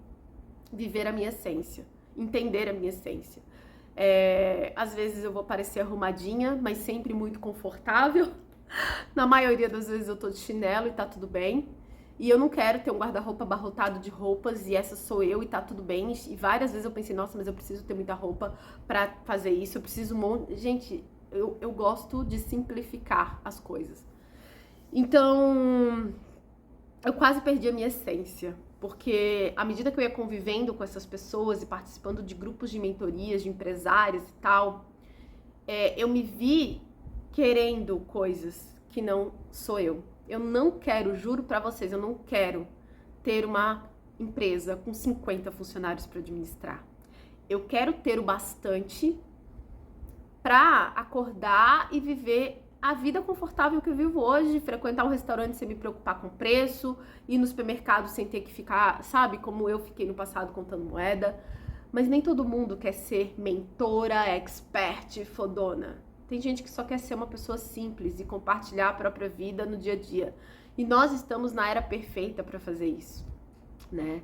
viver a minha essência, entender a minha essência. Às vezes eu vou parecer arrumadinha, mas sempre muito confortável. Na maioria das vezes eu tô de chinelo e tá tudo bem. E eu não quero ter um guarda-roupa abarrotado de roupas e essa sou eu e tá tudo bem. E várias vezes eu pensei, nossa, mas eu preciso ter muita roupa pra fazer isso, eu preciso um monte... Gente, eu gosto de simplificar as coisas. Então, eu quase perdi a minha essência, porque à medida que eu ia convivendo com essas pessoas e participando de grupos de mentorias, de empresários e tal, eu me vi querendo coisas que não sou eu. Eu não quero, juro pra vocês, eu não quero ter uma empresa com 50 funcionários para administrar. Eu quero ter o bastante pra acordar e viver a vida confortável que eu vivo hoje, frequentar um restaurante sem me preocupar com preço, ir no supermercado sem ter que ficar, sabe, como eu fiquei no passado contando moeda. Mas nem todo mundo quer ser mentora, expert, fodona. Tem gente que só quer ser uma pessoa simples e compartilhar a própria vida no dia a dia. E nós estamos na era perfeita para fazer isso, né?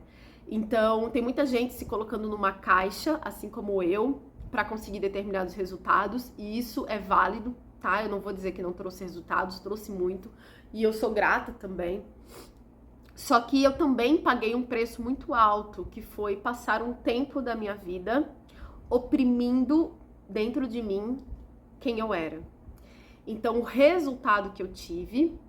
Então, tem muita gente se colocando numa caixa, assim como eu, para conseguir determinados resultados, e isso é válido, tá? Eu não vou dizer que não trouxe resultados, trouxe muito, e eu sou grata também. Só que eu também paguei um preço muito alto, que foi passar um tempo da minha vida oprimindo dentro de mim quem eu era. Então, o resultado que eu tive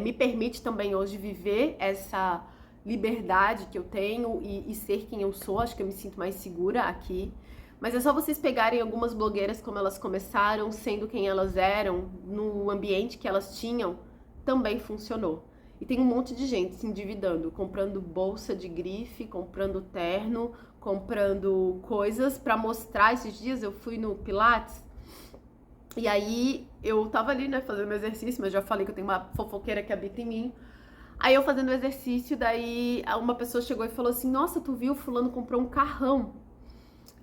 me permite também hoje viver essa liberdade que eu tenho e ser quem eu sou. Acho que eu me sinto mais segura aqui. Mas é só vocês pegarem algumas blogueiras como elas começaram, sendo quem elas eram, no ambiente que elas tinham, também funcionou. E tem um monte de gente se endividando, comprando bolsa de grife, comprando terno, comprando coisas pra mostrar. Esses dias eu fui no Pilates e aí eu tava ali, né, fazendo meu exercício, mas já falei que eu tenho uma fofoqueira que habita em mim. Aí eu fazendo o exercício, daí uma pessoa chegou e falou assim: Nossa, tu viu, fulano comprou um carrão.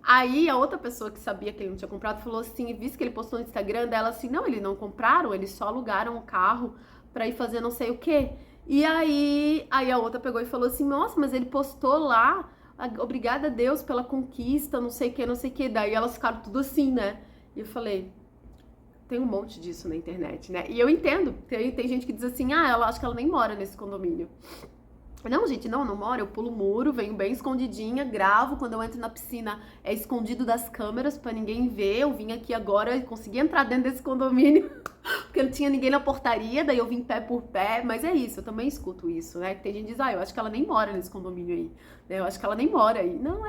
Aí a outra pessoa que sabia que ele não tinha comprado falou assim, visto que ele postou no Instagram dela assim, não, eles não compraram, eles só alugaram o carro pra ir fazer não sei o quê. E aí a outra pegou e falou assim, nossa, mas ele postou lá, obrigada a Deus pela conquista, não sei o que, não sei o que. Daí elas ficaram tudo assim, né? E eu falei, tem um monte disso na internet, né? E eu entendo, tem gente que diz assim, ela acho que ela nem mora nesse condomínio. Não, gente, não moro, eu pulo o muro, venho bem escondidinha, gravo, quando eu entro na piscina é escondido das câmeras pra ninguém ver, eu vim aqui agora e consegui entrar dentro desse condomínio, porque não tinha ninguém na portaria, daí eu vim pé por pé, mas é isso, eu também escuto isso, né, tem gente que diz, eu acho que ela nem mora nesse condomínio aí, né, eu acho que ela nem mora aí, não,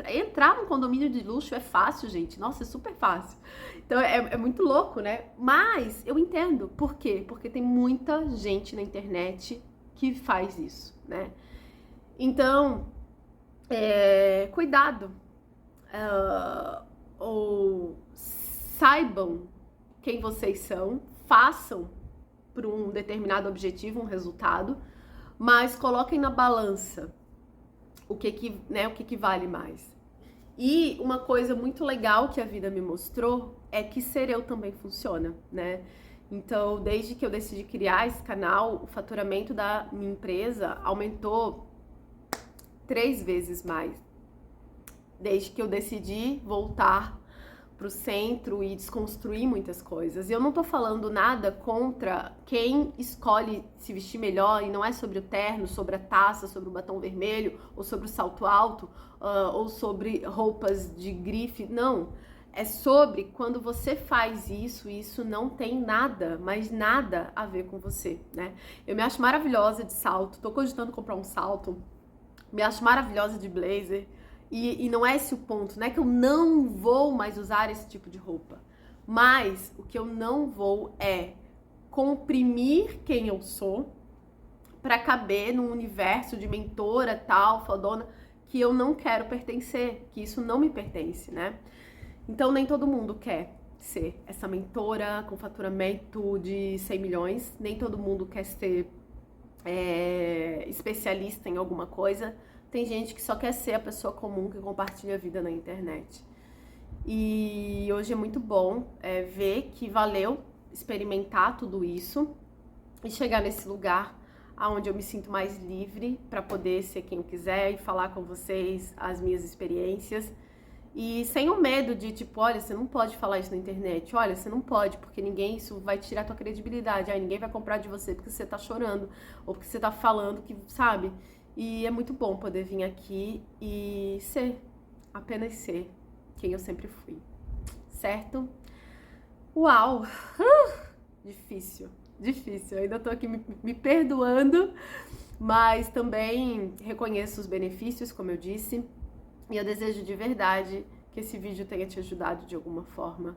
entrar num condomínio de luxo é fácil, gente, nossa, é super fácil, então é muito louco, né, mas eu entendo, por quê? Porque tem muita gente na internet que faz isso, né? Então, cuidado, ou saibam quem vocês são, façam por um determinado objetivo, um resultado, mas coloquem na balança o que vale mais. E uma coisa muito legal que a vida me mostrou é que ser eu também funciona, né? Então, desde que eu decidi criar esse canal, o faturamento da minha empresa aumentou 3 vezes mais. Desde que eu decidi voltar pro centro e desconstruir muitas coisas. E eu não tô falando nada contra quem escolhe se vestir melhor, e não é sobre o terno, sobre a taça, sobre o batom vermelho, ou sobre o salto alto, ou sobre roupas de grife, não. É sobre quando você faz isso, e isso não tem nada, mas nada a ver com você, né? Eu me acho maravilhosa de salto, tô cogitando comprar um salto, me acho maravilhosa de blazer, e não é esse o ponto, não é que eu não vou mais usar esse tipo de roupa, mas o que eu não vou é comprimir quem eu sou pra caber num universo de mentora, tal, fodona, que eu não quero pertencer, que isso não me pertence, né? Então, nem todo mundo quer ser essa mentora com faturamento de 100 milhões, nem todo mundo quer ser especialista em alguma coisa. Tem gente que só quer ser a pessoa comum que compartilha a vida na internet. E hoje é muito bom ver que valeu experimentar tudo isso e chegar nesse lugar onde eu me sinto mais livre para poder ser quem eu quiser e falar com vocês as minhas experiências. E sem o medo de, tipo, olha, você não pode falar isso na internet. Olha, você não pode, porque isso vai tirar tua credibilidade. Aí ninguém vai comprar de você porque você tá chorando, ou porque você tá falando que, sabe? E é muito bom poder vir aqui e apenas ser quem eu sempre fui. Certo? Uau! Difícil. Eu ainda tô aqui me perdoando, mas também reconheço os benefícios, como eu disse. E eu desejo de verdade que esse vídeo tenha te ajudado de alguma forma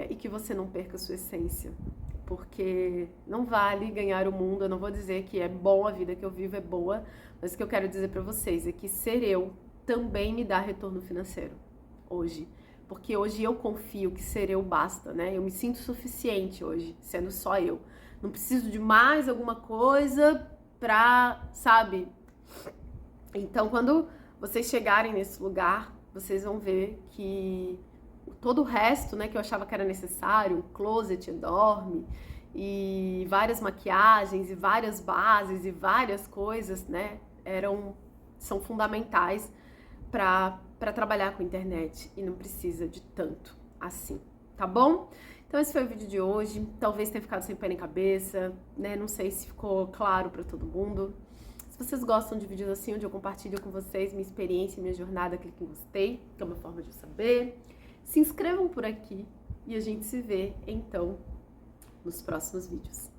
e que você não perca a sua essência, porque não vale ganhar o mundo. Eu não vou dizer que é bom, a vida que eu vivo é boa, mas o que eu quero dizer pra vocês é que ser eu também me dá retorno financeiro hoje, porque hoje eu confio que ser eu basta, né? Eu me sinto suficiente hoje, sendo só eu. Não preciso de mais alguma coisa pra, sabe? Então, quando vocês chegarem nesse lugar, vocês vão ver que todo o resto, né, que eu achava que era necessário, closet enorme, e várias maquiagens, e várias bases, e várias coisas, né, são fundamentais para trabalhar com internet, e não precisa de tanto assim, tá bom? Então esse foi o vídeo de hoje, talvez tenha ficado sem pé nem cabeça, né, não sei se ficou claro para todo mundo. Se vocês gostam de vídeos assim, onde eu compartilho com vocês minha experiência, minha jornada, clique em gostei, que é uma forma de eu saber. Se inscrevam por aqui e a gente se vê, então, nos próximos vídeos.